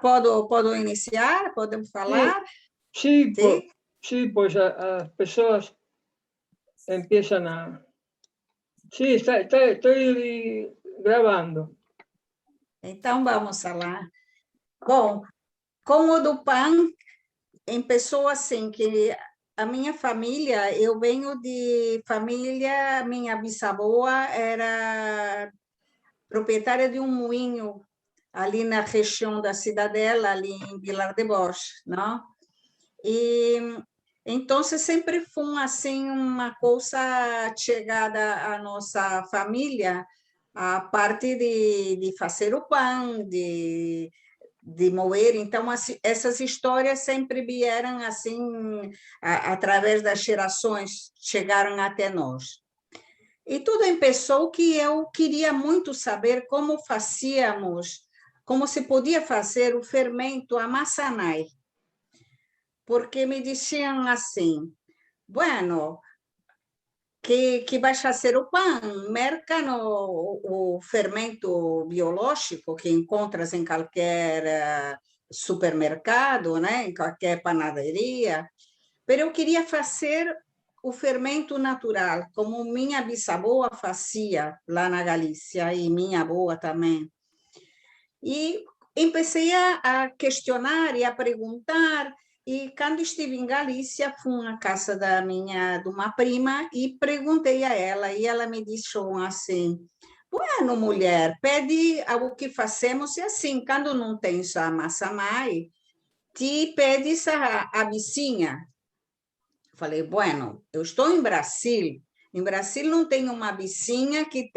Posso iniciar? Podemos falar? Sí, ¿Sí? sí, pues as pessoas empiezan a... Sí, estoy gravando. Então, vamos falar. Bom, com o do pão, começou assim, que a minha família, eu venho de família, minha bisavó era proprietária de um moinho ali na região da Cidadela, ali em Vilar de Bosch, não? E então sempre foi assim uma coisa chegada à nossa família, a parte de fazer o pão, de moer. Então essas histórias sempre vieram assim através das gerações, chegaram até nós. E tudo começou que eu queria muito saber como fazíamos, como se podia fazer o fermento amassanai, porque me diziam assim, bueno, que vai fazer o pão, merca o fermento biológico que encontras em qualquer supermercado, né, em qualquer panaderia, mas eu queria fazer o fermento natural, como minha bisavó fazia lá na Galícia e minha avó também. E comecei a questionar e a perguntar, e quando estive em Galícia, fui à casa de uma prima e perguntei a ela, e ela me disse assim, bueno, mulher, pede o que fazemos, e assim, quando não tens a massa mai, te pedes a vizinha. Falei, bueno, eu estou em Brasil. Em Brasil não tem uma vizinha que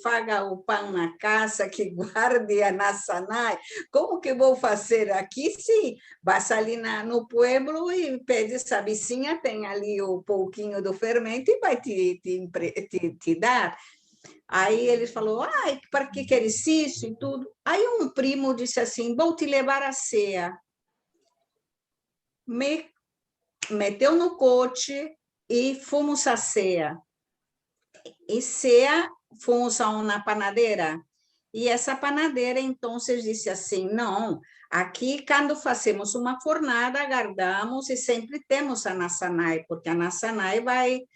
faga o pão na casa, que guarde a naçanai. Como que vou fazer aqui? Sim, vas ali no pueblo e pede essa vizinha, tem ali o pouquinho do fermento e vai te dar. Aí ele falou, para que queres isso e tudo? Aí um primo disse assim, vou te levar a ceia. Me meteu no coche e fomos à ceia. E ceia, fomos a uma panadeira. E essa panadeira, então, disse assim, não, aqui, quando fazemos uma fornada, guardamos e sempre temos a naçanai, porque a naçanai vai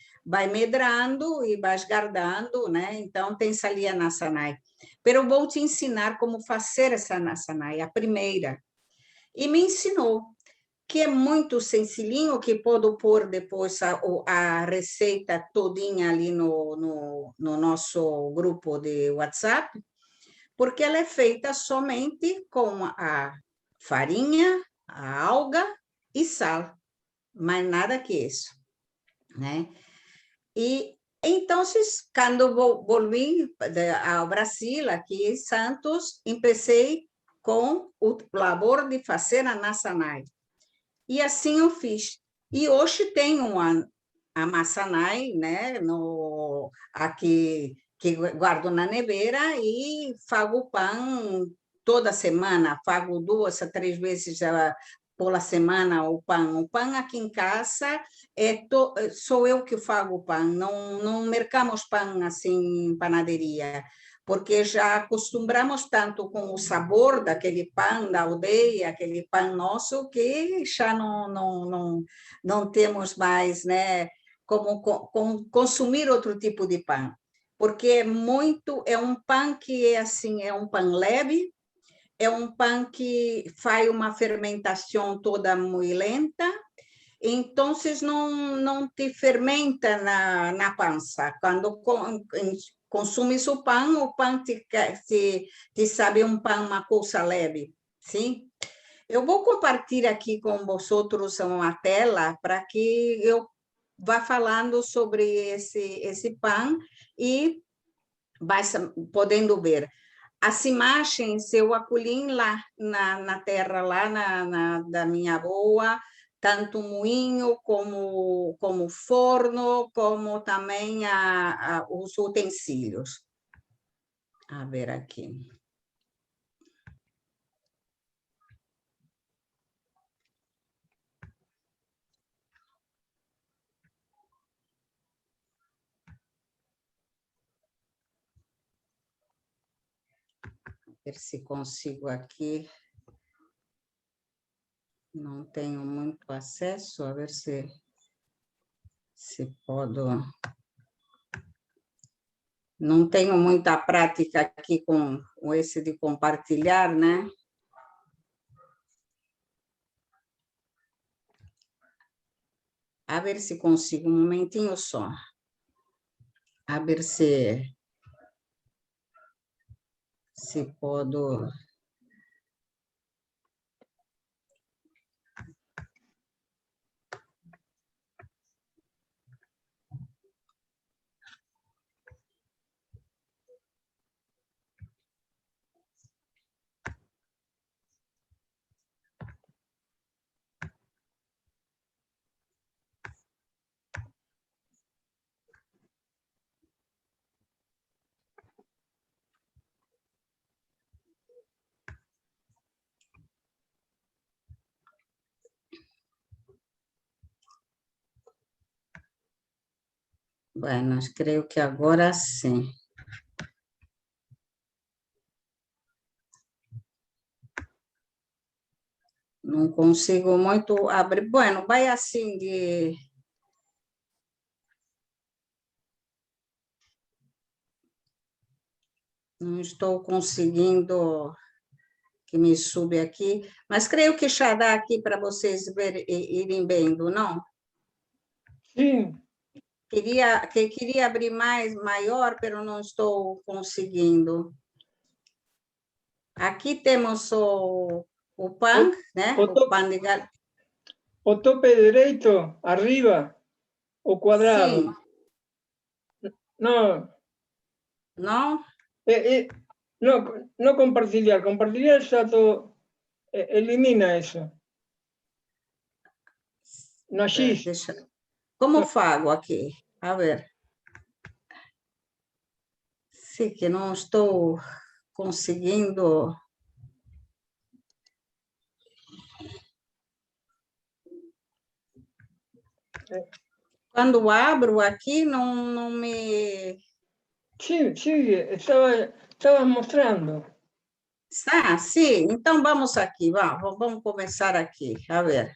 medrando e vai guardando, né? Então, tem ali a naçanai. Pero vou te ensinar como fazer essa naçanai, a primeira. E me ensinou, que é muito sencillinho, que pode pôr depois a receita todinha ali no nosso grupo de WhatsApp, porque ela é feita somente com a farinha, a alga e sal, mais nada que isso, né? E então, quando voltei ao Brasil, aqui em Santos, comecei com o labor de fazer a naçanai. E assim eu fiz. E hoje tem a maçanai, né, aqui que guardo na neveira e faço pão toda semana, faço 2 a 3 vezes por semana o pão. O pão aqui em casa sou eu que faço o pão, não mercamos pão assim em panaderia, porque já acostumbramos tanto com o sabor daquele pão da aldeia, aquele pão nosso, que já não temos mais, né, como consumir outro tipo de pão. Porque é um pão que é assim, é um pão leve, é um pão que faz uma fermentação toda muito lenta, então não te fermenta na pança. Quando consumes o pão te sabe um pão, uma coisa leve, sim? Eu vou compartilhar aqui com vocês uma tela para que eu vá falando sobre esse pão e vai podendo ver. As imagens eu acolhi lá na terra, lá da minha avó, tanto moinho como forno, como também os utensílios. A ver aqui. Ver se consigo aqui Não tenho muito acesso, a ver se posso. Não tenho muita prática aqui com esse de compartilhar, né? A ver se consigo, um momentinho só. A ver se posso. Bueno, creio que agora sim. Não consigo muito abrir. Bueno, vai assim de. Não estou conseguindo que me sube aqui, mas creio que já dá aqui para vocês irem vendo, não? Sí, Queria abrir maior, mas não estou conseguindo. Aqui temos o pan, né? o, O to- pan de galinha. o tope derecho, arriba, o cuadrado. Sim, No, não? no, no compartir. Compartir ya todo, elimina eso. No X. Deixa. Como fago aqui? A ver. Sim, que não estou conseguindo. Quando abro aqui, não me. Sí, sí, estabas mostrando. Está? Sim, então vamos aqui, vamos começar aqui, a ver.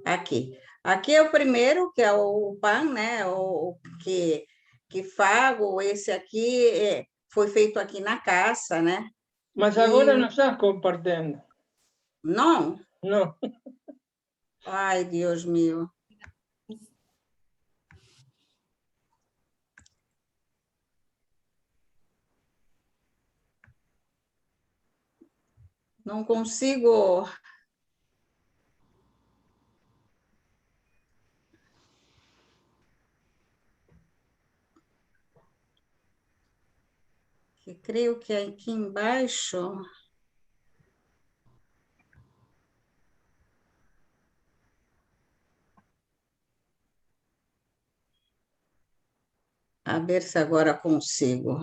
Aqui. Aqui é o primeiro, que é o PAN, né? O que fago, esse aqui foi feito aqui na casa, né? Mas E agora no estás compartiendo. não, No. ai, Deus meu. Não consigo. Que creio que aqui embaixo. A ver se agora consigo.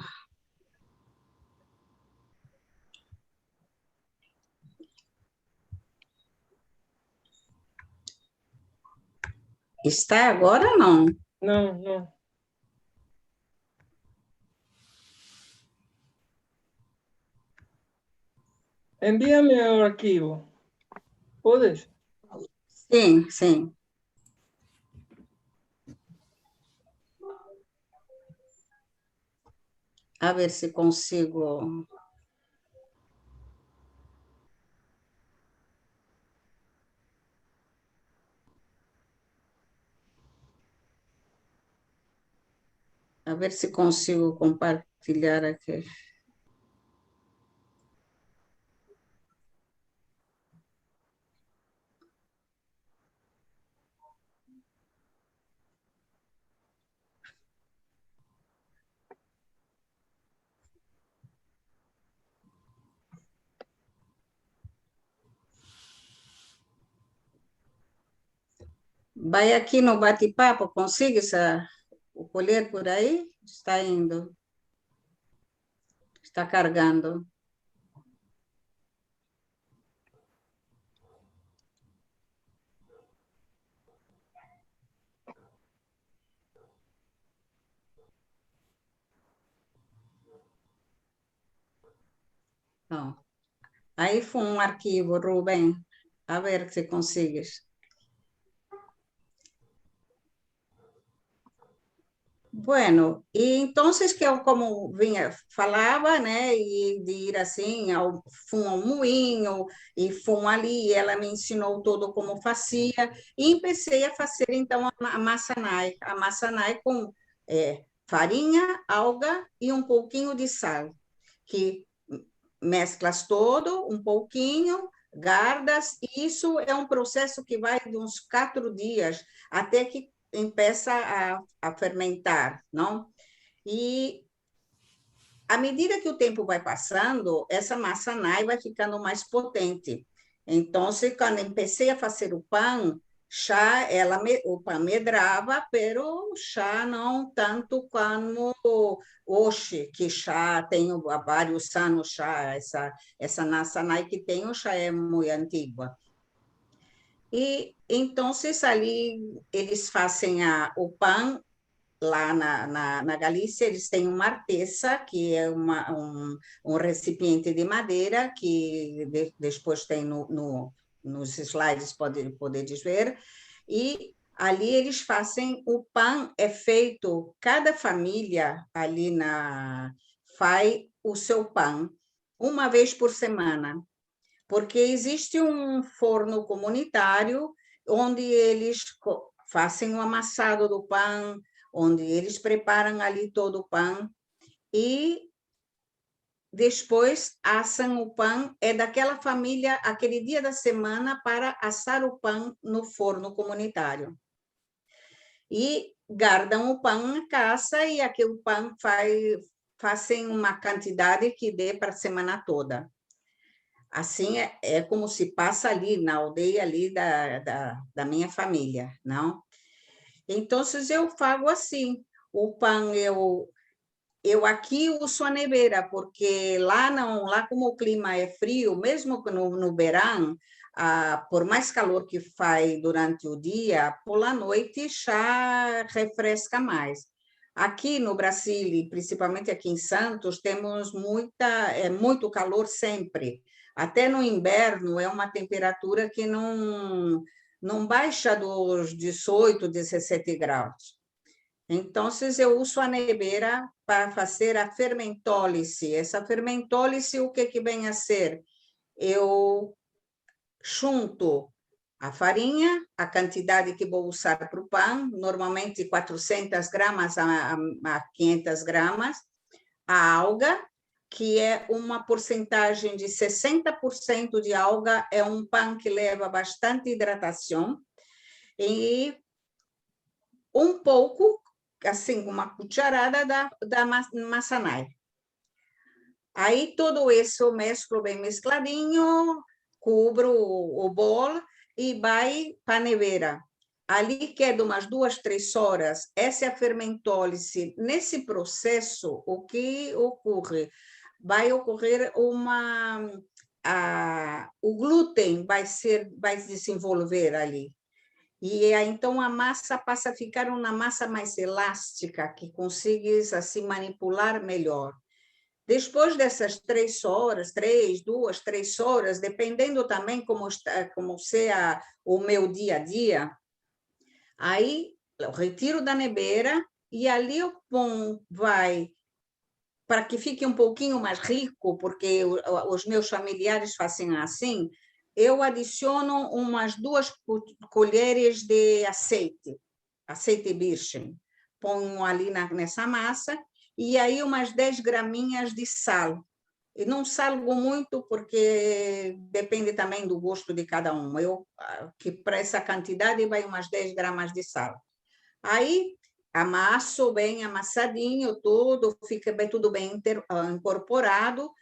Está agora não? No, no. Envíame el archivo. ¿Puedes? Sim, sim. A ver se consigo. A ver se consigo compartilhar aqui. Vai aqui no bate-papo, consegue o colher por aí? Está indo, está carregando. Então, aí foi um arquivo, Rubem, a ver se consegues. Bueno, e então que eu como vinha falava, né, e de ir assim ao fum ao moinho e fum ali, ela me ensinou tudo como fazia e comecei a fazer então a maçanai com farinha, alga e um pouquinho de sal, que mesclas todo, um pouquinho, guardas, e isso é um processo que vai de uns 4 dias até que empieza a fermentar, não? E à medida que o tempo vai passando, essa massa nai vai ficando mais potente. Então, quando comecei a fazer o pão, já o pão medrava, pero já não tanto como hoje, que já tenho há vários anos já, essa massa nai que tenho já é muito antiga. E então, ali eles fazem o pão lá na Galícia, eles têm uma artesa, que é um recipiente de madeira, que depois tem nos slides, podedes ver, e ali eles fazem, o pão é feito, cada família ali faz o seu pão uma vez por semana, porque existe um forno comunitário onde eles fazem o amassado do pão, onde eles preparam ali todo o pão e depois assam o pão. É daquela família, aquele dia da semana, para assar o pão no forno comunitário. E guardam o pão na casa e aquele pão fazem uma quantidade que dê para a semana toda. Assim é como se passa ali na aldeia ali da minha família, não? Então, eu faço assim, o pão eu aqui uso a neveira, porque lá não, lá como o clima é frio, mesmo que no verão, por mais calor que faz durante o dia, por la noite já refresca mais. Aqui no Brasil, e principalmente aqui em Santos, temos muito calor sempre. Até no inverno é uma temperatura que não baixa dos 18, 17 graus. Então, eu uso a neveira para fazer a fermentólise. Essa fermentólise, o que vem a ser? Eu junto a farinha, a quantidade que vou usar para o pão, normalmente 400 gramas a 500 gramas, a alga, que é uma porcentagem de 60% de alga, é um pão que leva bastante hidratação, e um pouco, assim, uma cucharada da maçanai. Aí, tudo isso mesclo bem mescladinho, cubro o bol e vai para a neveira. Ali queda umas 2, 3 horas, essa é a fermentólise. Nesse processo, o que ocorre? Vai ocorrer o glúten vai desenvolver ali. E então a massa passa a ficar uma massa mais elástica, que consegues assim manipular melhor. Depois dessas 3 horas, 2, 3 horas, dependendo também como seja o meu dia a dia, aí eu retiro da neveira e ali o pão vai, para que fique um pouquinho mais rico, porque os meus familiares fazem assim, eu adiciono umas 2 colheres de azeite virgem, ponho ali nessa massa, e aí umas 10 graminhas de sal. E não salgo muito, porque depende também do gosto de cada um. Que para essa quantidade vai umas 10 gramas de sal. Aí amasso bem amassadinho tudo, fica tudo bem incorporado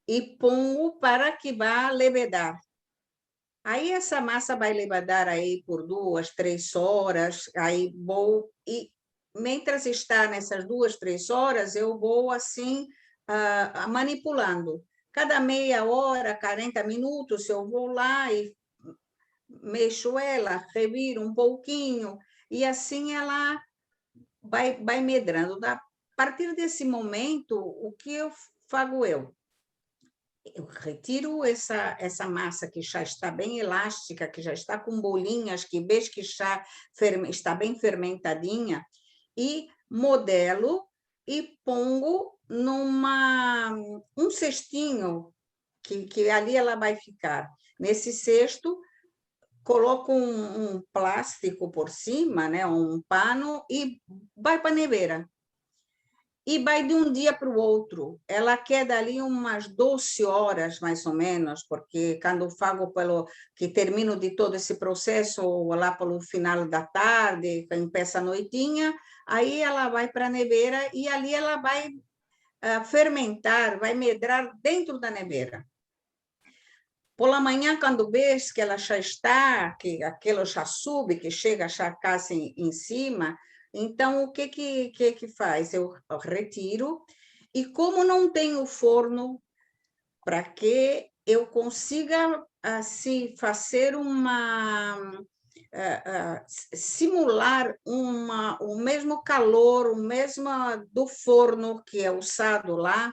e ponho para que vá levedar. Aí essa massa vai levedar aí por 2, 3 horas, aí vou e mientras está nessas 2, 3 horas, eu vou assim manipulando. Cada meia hora, 40 minutos, eu vou lá e mexo ela, reviro um pouquinho, e assim ela vai medrando. A partir desse momento, o que eu faço eu? eu retiro essa massa que já está bem elástica, que já está com bolinhas, que vejo que já está bem fermentadinha, e modelo e pongo um cestinho, que ali ela vai ficar. Nesse cesto, coloco um plástico por cima, né, um pano, e vai para a neveira. E vai de um dia para o outro. Ela queda ali umas 12 horas, mais ou menos, porque quando fago que termino de todo esse processo, lá pelo final da tarde, começa a noitinha, aí ela vai para a neveira e ali ela vai fermentar, vai medrar dentro da neveira. Por la manhã, quando vês que ela já está, que aquilo já sube, que chega já quase em cima, então o que faz? Eu retiro, e como não tenho forno para que eu consiga assim fazer simular o mesmo calor, o mesmo do forno que é usado lá,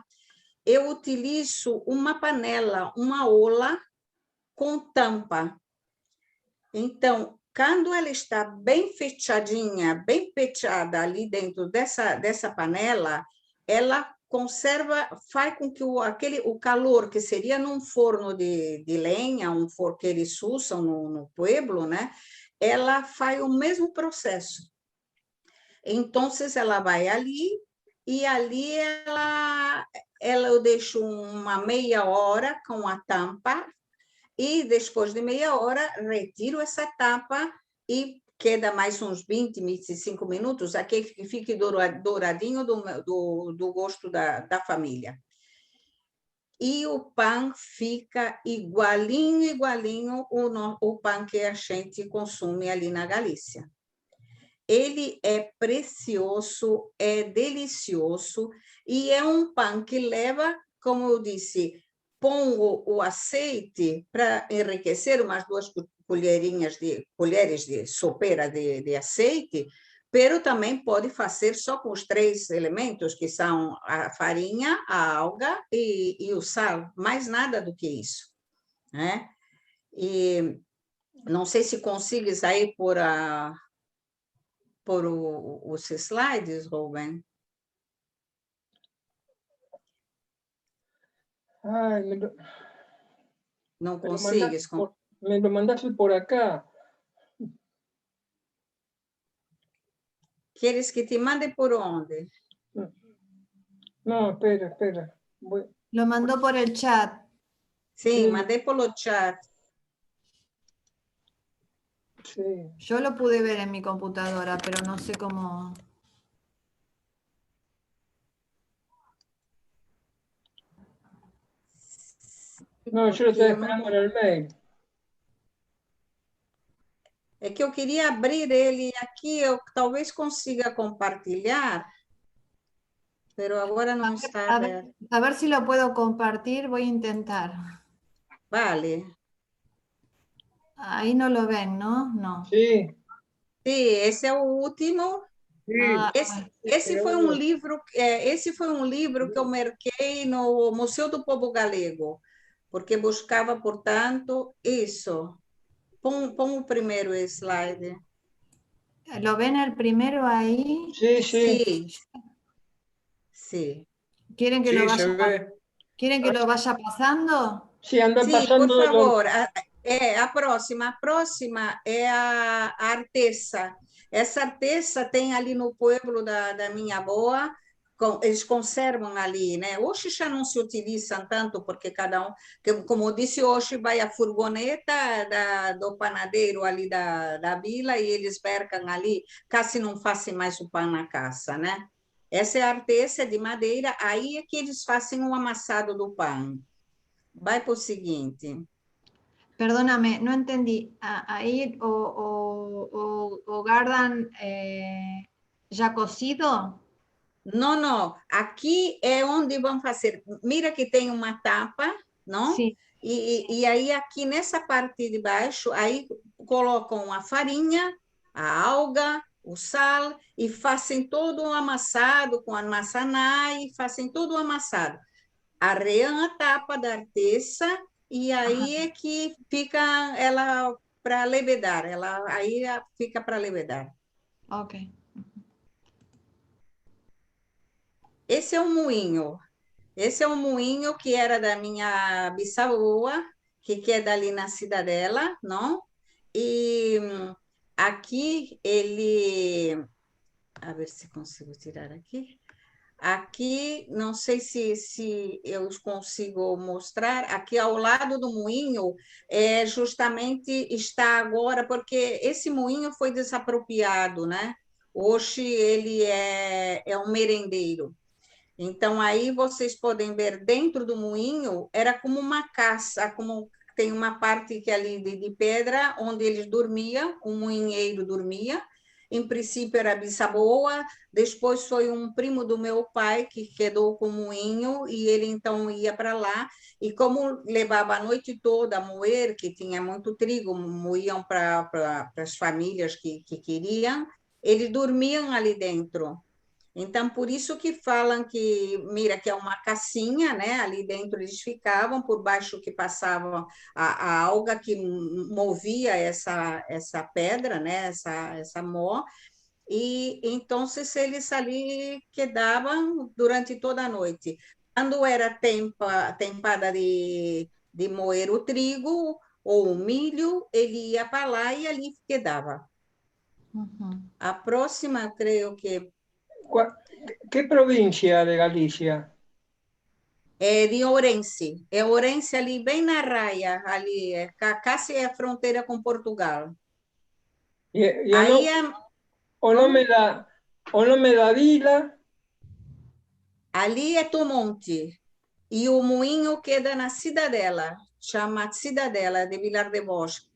eu utilizo uma panela, uma ola com tampa. Então, quando ela está bem fechadinha, bem fechada ali dentro dessa panela, ela conserva, faz com que o calor que seria num forno de lenha, um forno que eles usam no pueblo, né? Ela faz o mesmo processo. Então, ela vai ali, e ali eu deixo uma meia hora com a tampa, e depois de meia hora retiro essa tapa e queda mais uns 20, 25 minutos, até que fique douradinho do gosto da família. E o pão fica igualinho o pão que a gente consome ali na Galícia. Ele é precioso, é delicioso, e é um pão que leva, como eu disse, pongo o azeite para enriquecer, umas 2 colheres de sopeira de azeite, pero também pode fazer só com os 3 elementos, que são a farinha, a alga e o sal, mais nada do que isso, né? E não sei se consigues aí por os slides, Rubem. Ay, Não consigues? me lo mandaste por acá. Queres que te mande por onde? No, espera. Lo mandó por el chat. Sim, mandei pelo chat. Sí. Yo lo pude ver en mi computadora, pero no sé cómo. No, yo lo estaba esperando en el mail. É que eu queria abrir ele aqui, eu talvez consiga compartilhar, pero agora não está aberto. A ver si lo puedo compartir, voy a intentar. Vale. Ahí no lo ven, ¿no? No. Sí. Sim, esse é o último. Sí. Esse foi um livro que eu marquei no Museu do Povo Galego, porque buscava, portanto, isso. Põe o primeiro slide. ¿Lo ven el primero ahí? Sí. Sim. Sim. ¿Quieren que, Sí, lo, se vaya, ve. ¿quieren que lo vaya pasando? Sí, anda Sim, pasando. por favor. A próxima é a artesa. Essa artesa tem ali no pueblo da minha avó, eles conservam ali, né? Hoje já não se utilizam tanto, porque cada um, como eu disse, hoje vai a furgoneta do panadeiro ali da vila, e eles percam ali, quase não fazem mais o pão na casa, né? Essa é a artesa de madeira, aí é que eles fazem o amassado do pão. Vai para o seguinte. Perdóname, no entendí. ¿Ahí o guardan ya cocido? Não. Aqui é onde vão fazer. Mira que tem uma tapa, não? Sim. E aí, aqui nessa parte de baixo, aí colocam a farinha, a alga, o sal, e fazem todo um amassado com a maçanã, e fazem todo o amassado. arreiam a tapa da arteça e aí é que fica ela para levedar, ela aí fica para levedar. Ok. Esse é um moinho. Esse é um moinho que era da minha bisavó, que é dali na Cidadela, não? E aqui ele, a ver se consigo tirar aqui. Aqui, não sei se eu consigo mostrar, aqui ao lado do moinho, justamente está agora, porque esse moinho foi desapropriado, né? Hoje ele é um merendeiro. Então, aí vocês podem ver dentro do moinho, era como uma casa, como tem uma parte que é ali de pedra, onde eles dormiam, o moinheiro dormia. Em princípio era bissaboa, depois foi um primo do meu pai que quedou com o moinho e ele então ia para lá. E como levava a noite toda a moer, que tinha muito trigo, moíam para as famílias que queriam, eles dormiam ali dentro. Então, por isso que falam que, mira, que é uma cassinha, né? Ali dentro eles ficavam, por baixo que passava a alga que movia essa pedra, né? Essa mó, e então eles ali quedavam durante toda a noite. Quando era tempada de moer o trigo ou o milho, ele ia para lá e ali quedava. A próxima, creio que ¿Qué provincia de Galicia? é de Ourense. É Ourense ali, bem na raia, ali, quase é a fronteira com Portugal. Y Aí é, como? o nome da vila, Ali é Tomonte. E o moinho queda na Cidadela, chama Cidadela de Vilar de Bosque.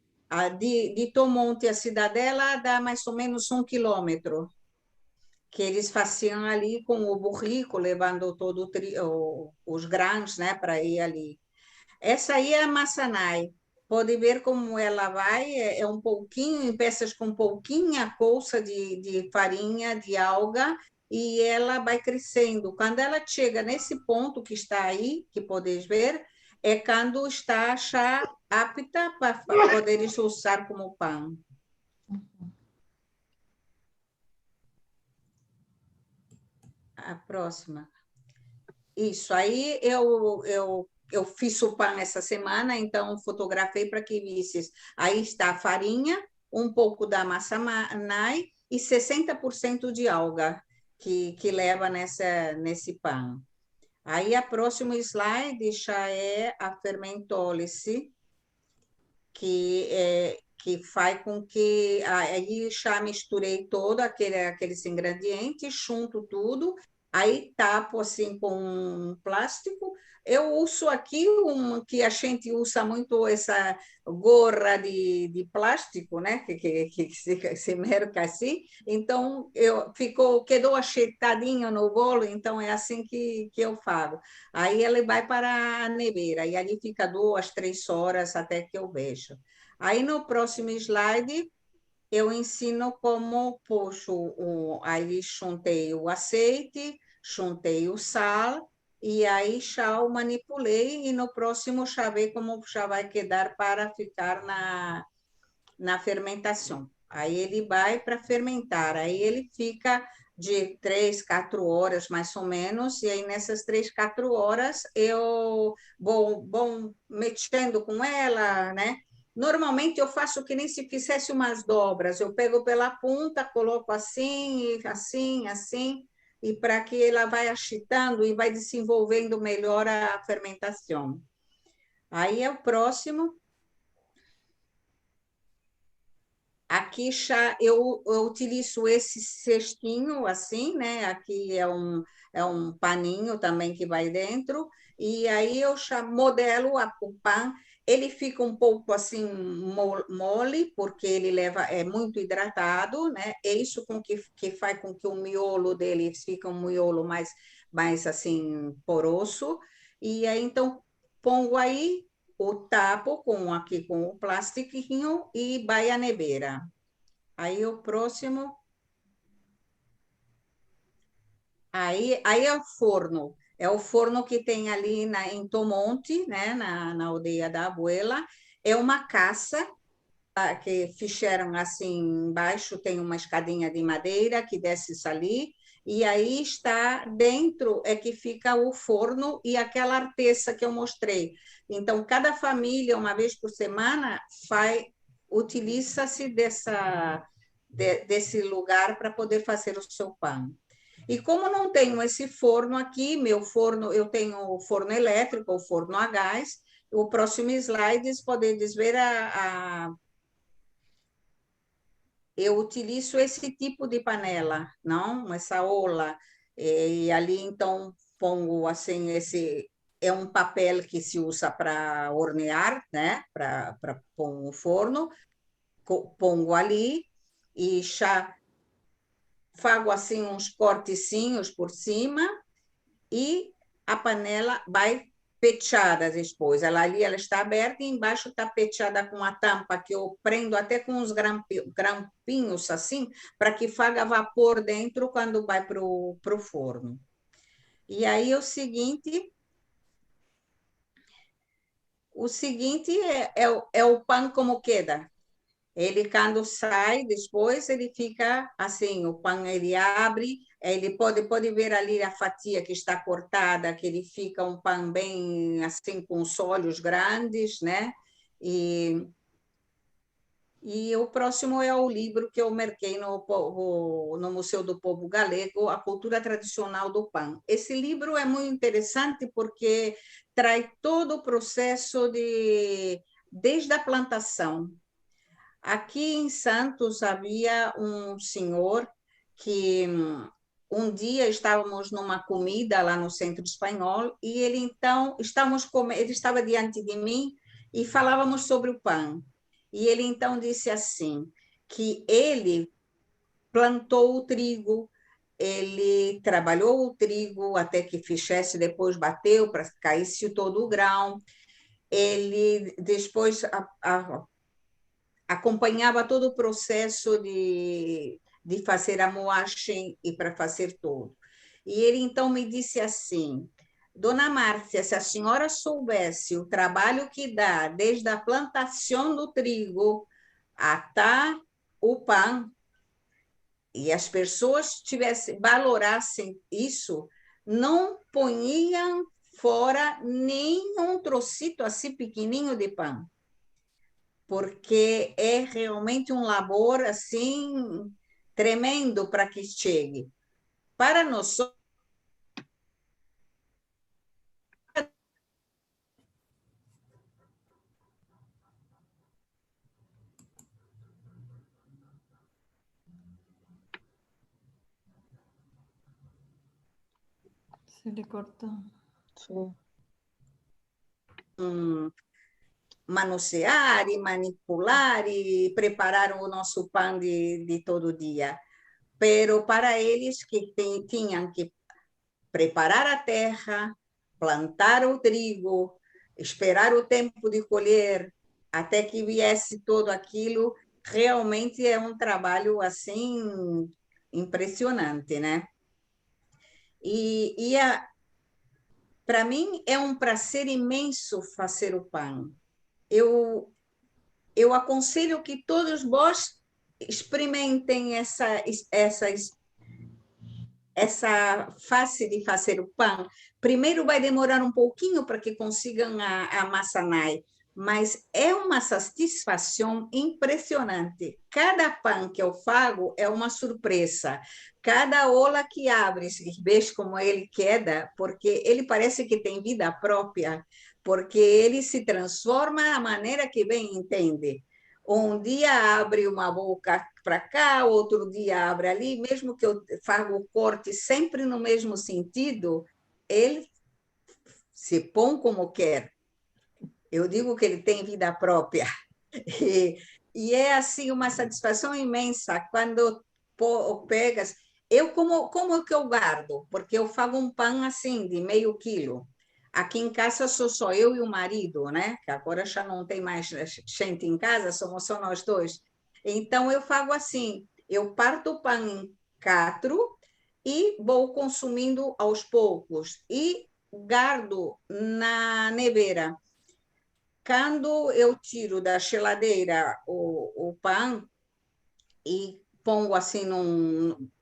De Tomonte a Cidadela dá mais ou menos 1 quilômetro, que eles faziam ali com o burrico, levando todo os grãos, né, para ir ali. Essa aí é a maçanai. Pode ver como ela vai, é um pouquinho, em peças com pouquinha colça de farinha, de alga, e ela vai crescendo. Quando ela chega nesse ponto que está aí, que podeis ver, é quando está já apta para poderes usar como pão. A próxima. Isso, aí eu fiz o pão essa semana, então fotografei para que visses. Aí está a farinha, um pouco da massa nai e 60% de alga que leva nesse pão. Aí a próximo slide já é a fermentólise, que faz com que aí já misturei todo aqueles ingredientes, junto tudo, aí tapo assim com um plástico. Eu uso aqui que a gente usa muito essa gorra de plástico, né? Que se merca assim. Então, quedou ajeitadinho no bolo, então é assim que eu faço. Aí ele vai para a neveira, e ali fica 2, 3 horas até que eu vejo. Aí no próximo slide, eu ensino como puxo, aí juntei o azeite, juntei o sal, e aí já o manipulei, e no próximo já vê como já vai quedar para ficar na fermentação. Aí ele vai para fermentar, aí ele fica de 3, 4 horas, mais ou menos, e aí nessas 3, 4 horas eu vou mexendo com ela, né? Normalmente eu faço que nem se fizesse umas dobras, eu pego pela ponta, coloco assim, assim, assim, e para que ela vai agitando e vai desenvolvendo melhor a fermentação. Aí é o próximo. Aqui já eu utilizo esse cestinho assim, né? Aqui é um paninho também que vai dentro, e aí eu já modelo o pão. Ele fica um pouco assim mole, porque ele é muito hidratado, né? É isso que faz com que o miolo dele fique um miolo mais assim poroso. E aí então pongo aí o tapo aqui com o plastiquinho e vai à neveira. Aí o próximo, aí é o forno. É o forno que tem ali em Tomonte, né, na aldeia da abuela. É uma casa que fizeram assim, embaixo tem uma escadinha de madeira que desce ali, e aí está dentro é que fica o forno e aquela artesa que eu mostrei. Então, cada família, uma vez por semana, utiliza-se desse lugar para poder fazer o seu pão. E como não tenho esse forno aqui, meu forno, eu tenho o forno elétrico, o forno a gás. O próximo slide, podedes ver eu utilizo esse tipo de panela, não? Essa ola. E ali, então, pongo assim, esse é um papel que se usa para hornear, né? Para pôr no forno. Pongo ali e já faço assim uns cortezinhos por cima e a panela vai fechada depois. Ela ali ela está aberta e embaixo está fechada com a tampa que eu prendo até com uns grampinhos assim, para que faça vapor dentro quando vai para o forno. E aí o seguinte é o pão como queda. Ele, quando sai, depois ele fica assim, o pão ele abre, ele pode ver ali a fatia que está cortada, que ele fica um pão bem assim, com os olhos grandes, né? E o próximo é o livro que eu marquei no Museu do Povo Galego, A Cultura Tradicional do Pão. Esse livro é muito interessante porque traz todo o processo desde a plantação. Aqui em Santos havia um senhor que um dia estávamos numa comida lá no Centro Espanhol e ele então ele estava diante de mim e falávamos sobre o pão. E ele então disse assim que ele plantou o trigo, ele trabalhou o trigo até que fizesse, depois bateu para caísse todo o grão. Ele depois acompanhava todo o processo de fazer a moagem e para fazer tudo. E ele então me disse assim: Dona Márcia, se a senhora soubesse o trabalho que dá desde a plantação do trigo até o pão, e as pessoas valorassem isso, não ponham fora nem um trocito assim pequenininho de pão, porque é realmente um labor assim tremendo para que chegue. Para nós, Se le cortó. Sí. manusear e manipular e preparar o nosso pão de todo dia. Pero para eles que tinham que preparar a terra, plantar o trigo, esperar o tempo de colher, até que viesse todo aquilo, realmente é um trabalho assim impressionante, né? E para mim é um prazer imenso fazer o pão. Eu aconselho que todos vós experimentem essa fase de fazer o pão. Primeiro vai demorar um pouquinho para que consigam a massa nai, mas é uma satisfação impressionante. Cada pão que eu faço é uma surpresa. Cada ola que abre, veja como ele queda, porque ele parece que tem vida própria, porque ele se transforma da maneira que bem entende. Um dia abre uma boca para cá, outro dia abre ali, mesmo que eu faça o corte sempre no mesmo sentido, ele se põe como quer. Eu digo que ele tem vida própria. E é assim uma satisfação imensa quando pegas. Eu como que eu guardo? Porque eu faço um pão assim de meio quilo. Aqui em casa sou só eu e o marido, né? Que agora já não tem mais gente em casa, somos só nós dois. Então eu faço assim, eu parto o pão em quatro e vou consumindo aos poucos. E guardo na nevera. Quando eu tiro da geladeira o pão e pongo assim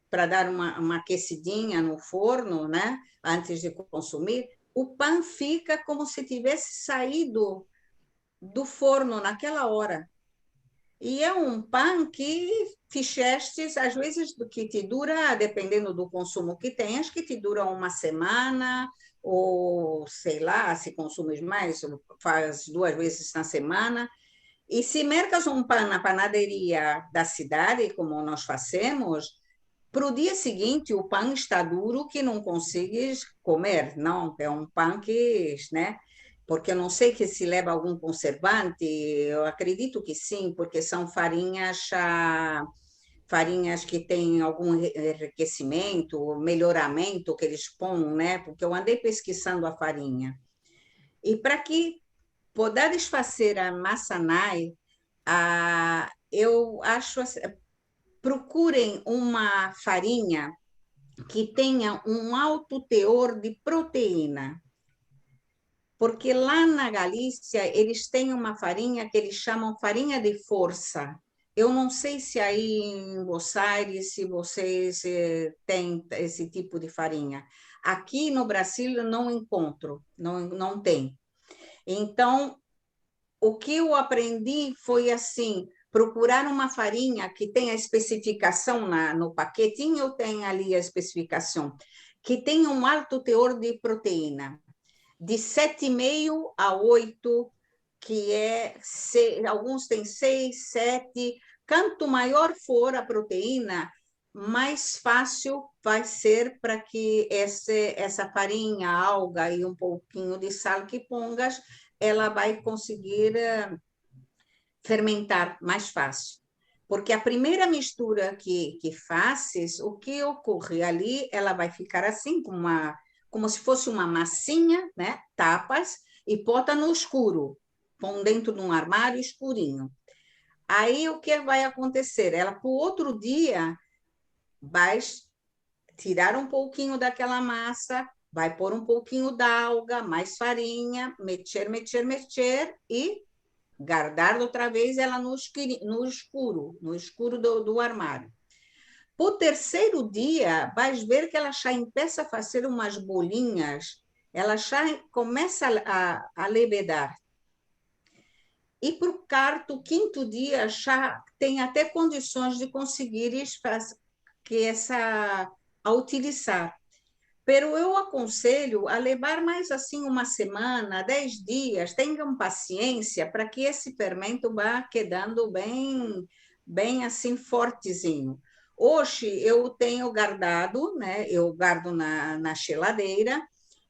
para dar uma aquecidinha no forno, né? Antes de consumir, o pão fica como se tivesse saído do forno naquela hora. E é um pão que fizestes, às vezes, que te dura, dependendo do consumo que tenhas, que te dura uma semana, ou sei lá, se consumes mais, faz 2 vezes na semana. E se mercas um pão na panaderia da cidade, como nós fazemos, para o dia seguinte o pão está duro que não consegues comer. Não, é um pão que, né? Porque eu não sei que se leva algum conservante, eu acredito que sim, porque são farinhas, farinhas que têm algum enriquecimento, melhoramento que eles põem, né? Porque eu andei pesquisando a farinha. E para que poderes fazer a maçanai, eu acho, procurem uma farinha que tenha um alto teor de proteína, porque lá na Galícia eles têm uma farinha que eles chamam farinha de força. Eu não sei se aí em Buenos Aires, se vocês têm esse tipo de farinha. Aqui no Brasil não encontro, não tem. Então, o que eu aprendi foi assim, procurar uma farinha que tenha especificação no paquetinho, eu tenho ali a especificação, que tenha um alto teor de proteína, de 7,5 a 8, que alguns têm 6, 7. Quanto maior for a proteína, mais fácil vai ser para que essa farinha, alga e um pouquinho de sal que pongas, ela vai conseguir fermentar mais fácil. Porque a primeira mistura que fazes, o que ocorre ali, ela vai ficar assim, como se fosse uma massinha, né? Tapas e bota no escuro, põe dentro de um armário escurinho. Aí o que vai acontecer? Ela, para o outro dia, vai tirar um pouquinho daquela massa, vai pôr um pouquinho d'alga, mais farinha, mexer e guardar outra vez ela no escuro do armário. O terceiro dia, vais ver que ela já começa a fazer umas bolinhas, ela já começa a levedar. E para o quarto, quinto dia, já tem até condições de conseguires a utilizar. Pero eu aconselho a levar mais assim uma semana, 10 dias, tenham paciência para que esse fermento vá quedando bem assim fortezinho. Hoje eu tenho guardado, né? Eu guardo na geladeira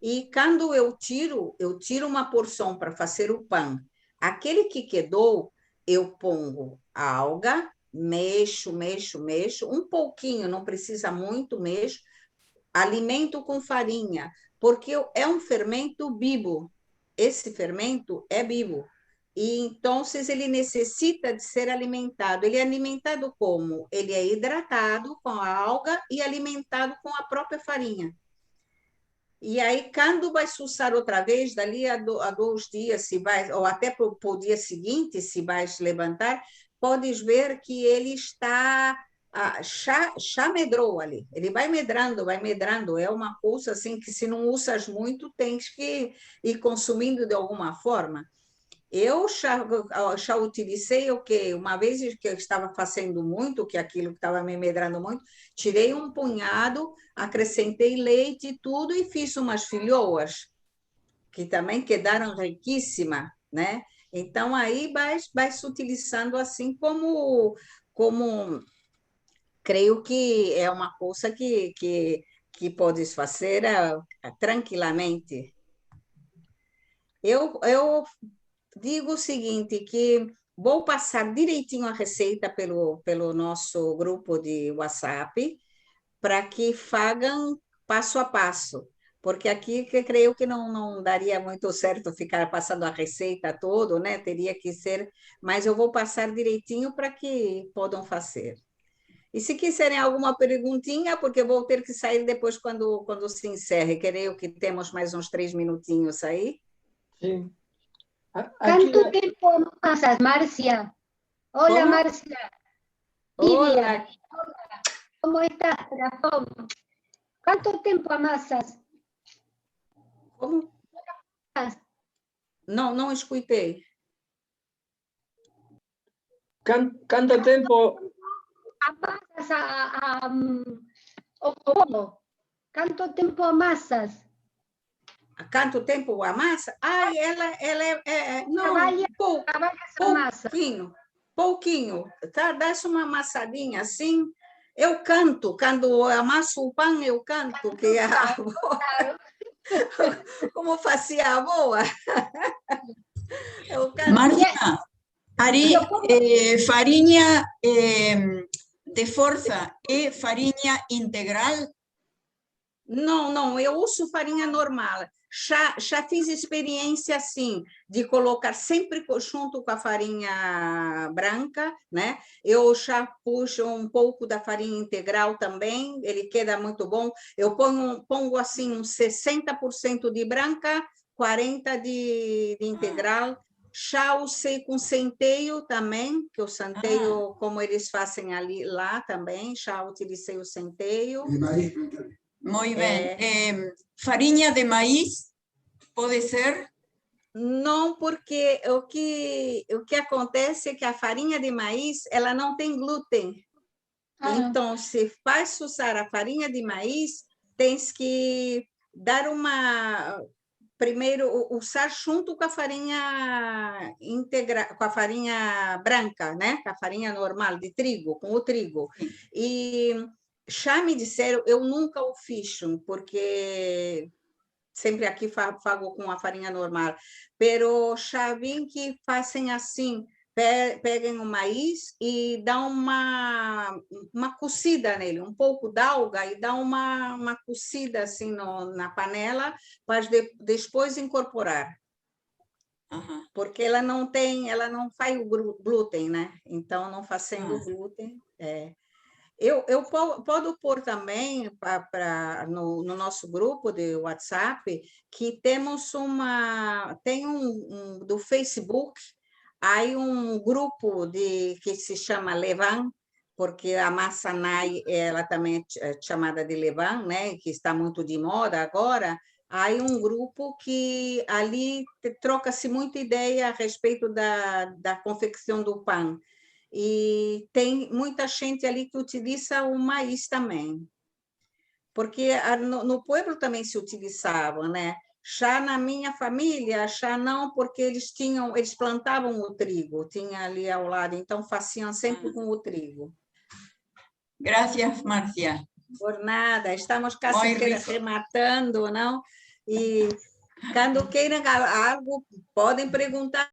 e quando eu tiro uma porção para fazer o pão. Aquele que quedou, eu pongo a alga, mexo, um pouquinho, não precisa muito, mexo, alimento com farinha, porque é um fermento vivo. Esse fermento é vivo. E então ele necessita de ser alimentado. Ele é alimentado como? Ele é hidratado com a alga e alimentado com a própria farinha. E aí, quando vai se usar outra vez, dali a 2 dias, se vai, ou até para o dia seguinte, se vai levantar, podes ver que ele está já medrou ali. Ele vai medrando. É uma coisa assim que se não usas muito, tens que ir consumindo de alguma forma. Eu já utilizei o que uma vez que eu estava fazendo muito, que aquilo que estava me medrando muito, tirei um punhado, acrescentei leite e tudo e fiz umas filhoas que também quedaram riquíssimas, né? Então aí vai se utilizando assim como creio que é uma coisa que podes fazer tranquilamente. Eu digo o seguinte, que vou passar direitinho a receita pelo nosso grupo de WhatsApp para que façam passo a passo, porque aqui que creio que não daria muito certo ficar passando a receita toda, né? Teria que ser, mas eu vou passar direitinho para que possam fazer. E se quiserem alguma perguntinha, porque vou ter que sair depois quando se encerre, creio que temos mais uns 3 minutinhos aí. Sí. ¿Cuánto tiempo amasas, Marcia? Hola, ¿Cómo? Marcia. Olá, Lidia, ¿cómo estás, corazón? ¿Cuánto tiempo amasas? como? Não escutei. ¿Cuánto tiempo? ¿Amasas o cómo? ¿Cuánto tiempo amasas? Há quanto tempo a massa? Ai, ela não, Trabalhas a massa. pouquinho. Tá? Dá-se uma amassadinha assim. Eu canto, quando eu amasso o pão, eu canto, que a avó, como fazia a avó. Eu canto. Marcia, Ari, farinha de força e farinha integral? Não, eu uso farinha normal. Já fiz experiência assim, de colocar sempre junto com a farinha branca, né? Eu já puxo um pouco da farinha integral também, ele queda muito bom. Eu pongo assim uns 60% de branca, 40% de integral. Já usei com centeio também, que o centeio, como eles fazem lá também, já utilizei o centeio. Muito bem. Farinha de maíz, pode ser? Não, porque o que acontece é que a farinha de maíz ela não tem glúten. Então, se vais usar a farinha de maíz, tens que dar primeiro usar junto com a farinha com a farinha branca, né? Com a farinha normal de trigo, com o trigo. E já me disseram, eu nunca o fiz, porque sempre aqui faço com a farinha normal, pero já vi que fazem assim, peguem o maíz e dão uma cozida nele, um pouco de alga e dão uma cozida assim na panela, para depois incorporar. Porque ela não faz o glúten, né? Então, não fazendo glúten, Eu posso pôr também no nosso grupo de WhatsApp que temos tem do Facebook, há grupo que se chama Levan, porque a massa Nai ela também é chamada de Levan, né? Que está muito de moda agora. Há grupo que ali troca-se muita ideia a respeito da confecção do pão. E tem muita gente ali que utiliza o maíz também, porque no pueblo também se utilizava, né? Já na minha família, já não, porque eles plantavam o trigo, tinha ali ao lado, então faziam sempre com o trigo. Gracias, Marcia. Por nada, estamos quase rematando, não? E quando queiram algo, podem perguntar.